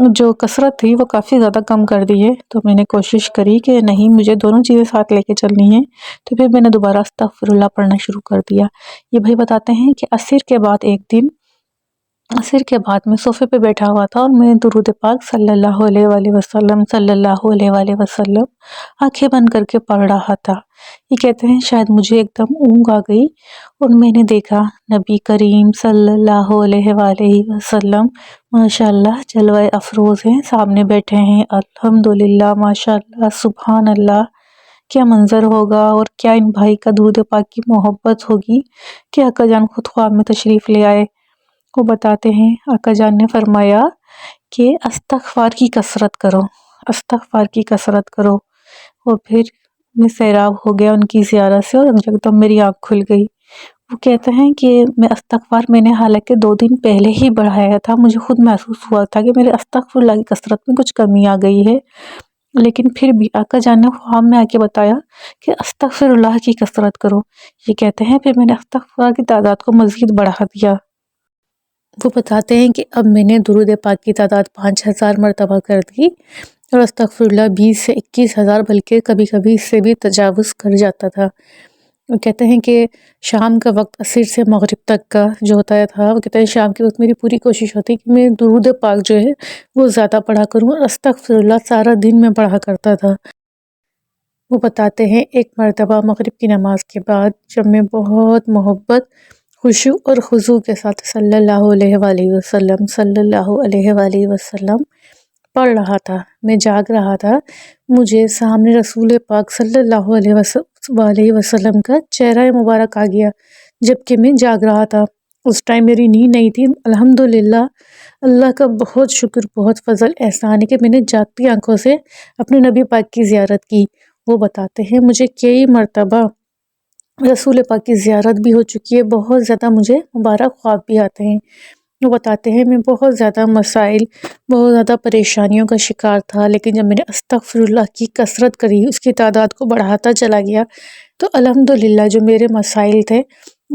جو کثرت تھی وہ کافی زیادہ کم کر دی ہے، تو میں نے کوشش کری کہ نہیں مجھے دونوں چیزیں ساتھ لے کے چلنی ہیں، تو پھر میں نے دوبارہ استغفر اللہ پڑھنا شروع کر دیا۔ یہ بھائی بتاتے ہیں کہ عصر کے بعد ایک دن، عصر کے بعد میں صوفے پہ بیٹھا ہوا تھا اور میں درود پاک صلی اللہ علیہ وآلہ وسلم صلی اللہ علیہ وآلہ وسلم آنکھیں بند کر کے پڑھ رہا تھا۔ یہ کہتے ہیں شاید مجھے ایک دم اونگ آ گئی اور میں نے دیکھا نبی کریم صلی اللہ علیہ وآلہ وسلم ماشاءاللہ جلوہ افروز ہیں، سامنے بیٹھے ہیں، الحمدللہ ماشاءاللہ سبحان اللہ۔ کیا منظر ہوگا اور کیا ان بھائی کا درود پاک کی محبت ہوگی کہ آقا جان خود خواب میں تشریف لے آئے۔ وہ بتاتے ہیں آقا جان نے فرمایا کہ استغفار کی کثرت کرو، استغفار کی کثرت کرو۔ اور پھر میں سیراب ہو گیا ان کی زیارت سے اور ایک دم میری آنکھ کھل گئی۔ وہ کہتے ہیں کہ میں نے حالانکہ 2 دن پہلے ہی بڑھایا تھا، مجھے خود محسوس ہوا تھا کہ میرے استغفر اللہ کی کثرت میں کچھ کمی آ گئی ہے، لیکن پھر بھی آقا جان نے خواب میں آ کے بتایا کہ استغفر اللہ کی کثرت کرو۔ یہ کہتے ہیں پھر میں نے استغفار کی تعداد کو مزید بڑھا دیا۔ وہ بتاتے ہیں کہ اب میں نے درود پاک کی تعداد 5000 مرتبہ کر دی اور استغفر اللہ 20 سے 21,000 بلکہ کبھی کبھی اس سے بھی تجاوز کر جاتا تھا۔ وہ کہتے ہیں کہ شام کا وقت عصر سے مغرب تک کا جو ہوتا تھا، وہ کہتے ہیں شام کے وقت میری پوری کوشش ہوتی کہ میں درود پاک جو ہے وہ زیادہ پڑھا کروں اور استغفر اللہ سارا دن میں پڑھا کرتا تھا۔ وہ بتاتے ہیں ایک مرتبہ مغرب کی نماز کے بعد جب میں بہت محبت، خشوع اور خضوع کے ساتھ صلی اللہ علیہ وآلہ وسلم صلی اللہ علیہ وآلہ وسلم پڑھ رہا تھا، میں جاگ رہا تھا، مجھے سامنے رسول پاک صلی اللہ علیہ وسلم کا چہرہ مبارک آ گیا جبکہ میں جاگ رہا تھا۔ اس ٹائم میری نیند نہیں تھی۔ الحمدللہ اللہ کا بہت شکر، بہت فضل احسان ہے کہ میں نے جاگتی آنکھوں سے اپنے نبی پاک کی زیارت کی۔ وہ بتاتے ہیں مجھے کئی مرتبہ رسول پاک کی زیارت بھی ہو چکی ہے، بہت زیادہ مجھے مبارک خواب بھی آتے ہیں۔ وہ بتاتے ہیں میں بہت زیادہ مسائل، بہت زیادہ پریشانیوں کا شکار تھا، لیکن جب میں نے استغفر اللہ کی کثرت کری، اس کی تعداد کو بڑھاتا چلا گیا، تو الحمدللہ جو میرے مسائل تھے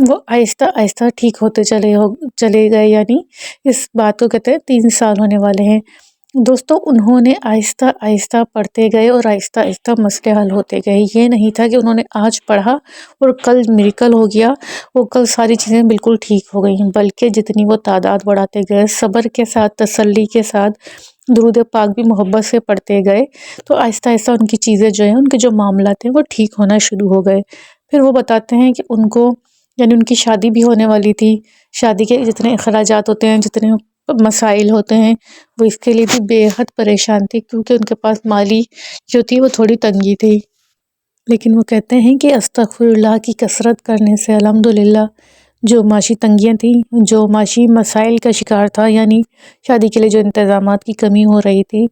وہ آہستہ آہستہ ٹھیک ہوتے چلے گئے۔ یعنی اس بات کو کہتے ہیں 3 سال ہونے والے ہیں۔ دوستو انہوں نے آہستہ آہستہ پڑھتے گئے اور آہستہ آہستہ مسئلے حل ہوتے گئے۔ یہ نہیں تھا کہ انہوں نے آج پڑھا اور کل میریکل ہو گیا اور کل ساری چیزیں بالکل ٹھیک ہو گئی ہیں، بلکہ جتنی وہ تعداد بڑھاتے گئے، صبر کے ساتھ، تسلی کے ساتھ، درود پاک بھی محبت سے پڑھتے گئے، تو آہستہ آہستہ ان کی چیزیں جو ہیں، ان کے جو معاملات ہیں وہ ٹھیک ہونا شروع ہو گئے۔ پھر وہ بتاتے ہیں کہ ان کو یعنی ان کی شادی بھی ہونے والی تھی، شادی کے جتنے اخراجات ہوتے ہیں، جتنے مسائل ہوتے ہیں، وہ اس کے لیے بھی بے حد پریشان تھی کیونکہ ان کے پاس مالی جو تھی وہ تھوڑی تنگی تھی۔ لیکن وہ کہتے ہیں کہ استغفر اللہ کی کثرت کرنے سے الحمدللہ جو معاشی تنگیاں تھیں، جو معاشی مسائل کا شکار تھا، یعنی شادی کے لیے جو انتظامات کی کمی ہو رہی تھی،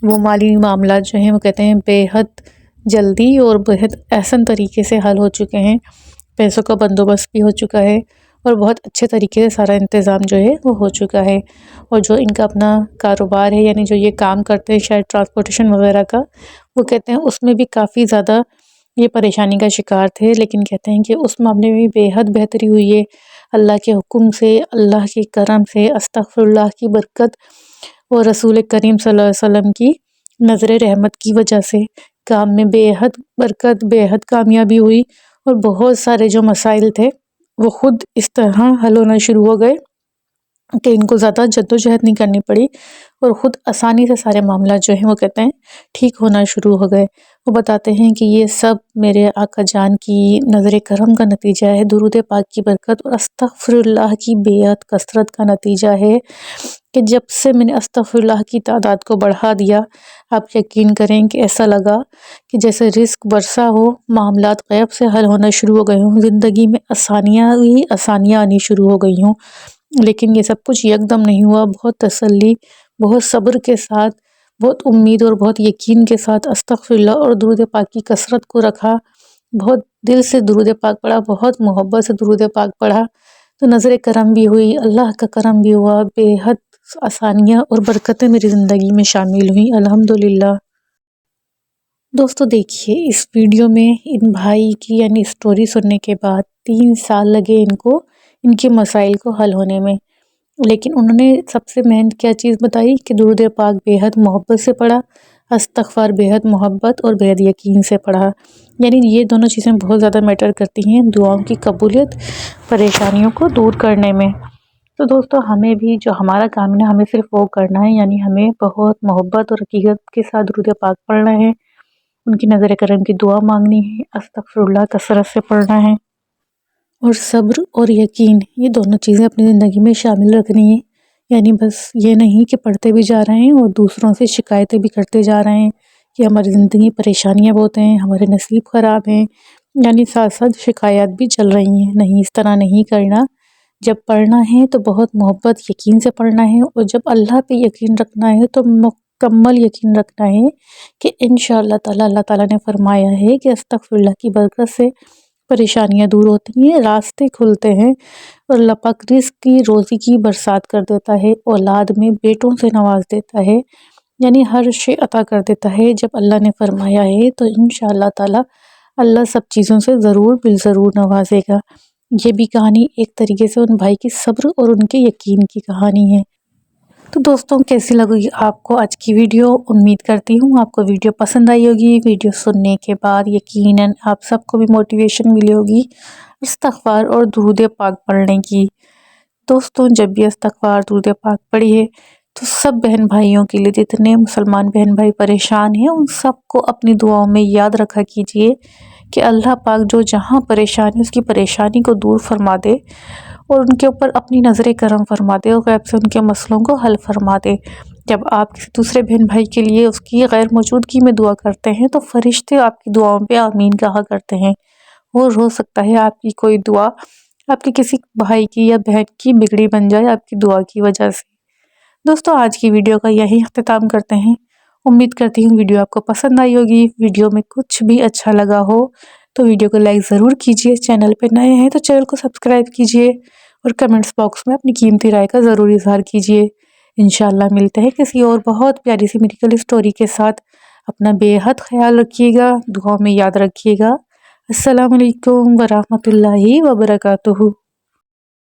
وہ مالی معاملات جو ہیں وہ کہتے ہیں بے حد جلدی اور بے حد احسن طریقے سے حل ہو چکے ہیں، پیسوں کا بندوبست بھی ہو چکا ہے اور بہت اچھے طریقے سے سارا انتظام جو ہے وہ ہو چکا ہے۔ اور جو ان کا اپنا کاروبار ہے، یعنی جو یہ کام کرتے ہیں شاید ٹرانسپورٹیشن وغیرہ کا، وہ کہتے ہیں اس میں بھی کافی زیادہ یہ پریشانی کا شکار تھے، لیکن کہتے ہیں کہ اس معاملے میں بھی بے حد بہتری ہوئی ہے اللہ کے حکم سے، اللہ کے کرم سے، استغفر اللہ کی برکت اور رسول کریم صلی اللہ علیہ وسلم کی نظر رحمت کی وجہ سے کام میں بے حد برکت، بے حد کامیابی ہوئی اور بہت سارے جو مسائل تھے وہ خود اس طرح حل ہونا شروع ہو گئے کہ ان کو زیادہ جدوجہد نہیں کرنی پڑی اور خود آسانی سے سارے معاملات جو ہیں وہ کہتے ہیں ٹھیک ہونا شروع ہو گئے۔ وہ بتاتے ہیں کہ یہ سب میرے آقا جان کی نظر کرم کا نتیجہ ہے، درود پاک کی برکت اور استغفر اللہ کی بے حد کثرت کا نتیجہ ہے کہ جب سے میں نے استغفر اللہ کی تعداد کو بڑھا دیا، آپ یقین کریں کہ ایسا لگا کہ جیسے رزق برسا ہو، معاملات غیب سے حل ہونا شروع ہو گئے ہوں، زندگی میں آسانیاں آنی شروع ہو گئی ہوں۔ لیکن یہ سب کچھ یکدم نہیں ہوا، بہت تسلی، بہت صبر کے ساتھ، بہت امید اور بہت یقین کے ساتھ استغفر اللہ اور درود پاک کی کثرت کو رکھا، بہت دل سے درود پاک پڑھا، بہت محبت سے درود پاک پڑھا، تو نظر کرم بھی ہوئی، اللہ کا کرم بھی ہوا، بے حد آسانیاں اور برکتیں میری زندگی میں شامل ہوئیں الحمدللہ۔ دوستو دیکھیے اس ویڈیو میں ان بھائی کی یعنی سٹوری سننے کے بعد 3 سال لگے ان کو ان کے مسائل کو حل ہونے میں، لیکن انہوں نے سب سے مین کیا چیز بتائی کہ درود پاک بے حد محبت سے پڑھا، استغفار بے حد محبت اور بے حد یقین سے پڑھا۔ یعنی یہ دونوں چیزیں بہت زیادہ میٹر کرتی ہیں دعاؤں کی قبولیت، پریشانیوں کو دور کرنے میں۔ تو دوستو ہمیں بھی جو ہمارا کام ہے ہمیں صرف وہ کرنا ہے، یعنی ہمیں بہت محبت اور حقیقت کے ساتھ درود پاک پڑھنا ہے، ان کی نظر کرم کی دعا مانگنی ہے، استغفر اللہ کثرت سے پڑھنا ہے، اور صبر اور یقین یہ دونوں چیزیں اپنی زندگی میں شامل رکھنی ہے۔ یعنی بس یہ نہیں کہ پڑھتے بھی جا رہے ہیں اور دوسروں سے شکایتیں بھی کرتے جا رہے ہیں کہ ہماری زندگی پریشانیاں بہت ہیں، ہمارے نصیب خراب ہیں، یعنی ساتھ ساتھ شکایات بھی چل رہی ہیں۔ نہیں، اس طرح نہیں کرنا۔ جب پڑھنا ہے تو بہت محبت یقین سے پڑھنا ہے، اور جب اللہ پہ یقین رکھنا ہے تو مکمل یقین رکھنا ہے کہ انشاءاللہ تعالی اللہ تعالیٰ نے فرمایا ہے کہ استغفر اللہ کی برکت سے پریشانیاں دور ہوتی ہیں، راستے کھلتے ہیں، اور اللہ پاک رزق کی، روزی کی برسات کر دیتا ہے، اولاد میں بیٹوں سے نواز دیتا ہے، یعنی ہر شے عطا کر دیتا ہے۔ جب اللہ نے فرمایا ہے تو انشاءاللہ تعالی اللہ سب چیزوں سے ضرور بالضرور نوازے گا۔ یہ بھی کہانی ایک طریقے سے ان بھائی کی صبر اور ان کے یقین کی کہانی ہے۔ تو دوستوں کیسی لگی آپ کو آج کی ویڈیو؟ امید کرتی ہوں آپ کو ویڈیو پسند آئی ہوگی۔ ویڈیو سننے کے بعد یقیناً آپ سب کو بھی موٹیویشن ملی ہوگی استغفار اور درود پاک پڑھنے کی۔ دوستوں جب بھی استغفار درود پاک پڑھیے تو سب بہن بھائیوں کے لیے، جتنے مسلمان بہن بھائی پریشان ہیں ان سب کو اپنی دعاؤں میں یاد رکھا کیجئے کہ اللہ پاک جو جہاں پریشان ہے اس کی پریشانی کو دور فرما دے، اور ان کے اوپر اپنی نظر کرم فرما دے، اور غیب سے ان کے مسئلوں کو حل فرما دے۔ جب آپ کسی دوسرے بہن بھائی کے لیے اس کی غیر موجودگی میں دعا کرتے ہیں تو فرشتے آپ کی دعاؤں پہ آمین کہا کرتے ہیں، اور ہو سکتا ہے آپ کی کوئی دعا آپ کے کسی بھائی کی یا بہن کی بگڑی بن جائے آپ کی دعا کی وجہ سے۔ دوستو آج کی ویڈیو کا یہی اختتام کرتے ہیں۔ امید کرتی ہوں ویڈیو آپ کو پسند آئی ہوگی۔ ویڈیو میں کچھ بھی اچھا لگا ہو تو ویڈیو کو لائک ضرور کیجئے، چینل پہ نئے ہیں تو چینل کو سبسکرائب کیجئے، اور کمنٹس باکس میں اپنی قیمتی رائے کا ضرور اظہار کیجئے۔ انشاءاللہ ملتے ہیں کسی اور بہت پیاری سی میڈیکل اسٹوری کے ساتھ۔ اپنا بے حد خیال رکھیے گا، دعاؤں میں یاد رکھیے گا۔ السلام علیکم ورحمۃ اللہ وبرکاتہ۔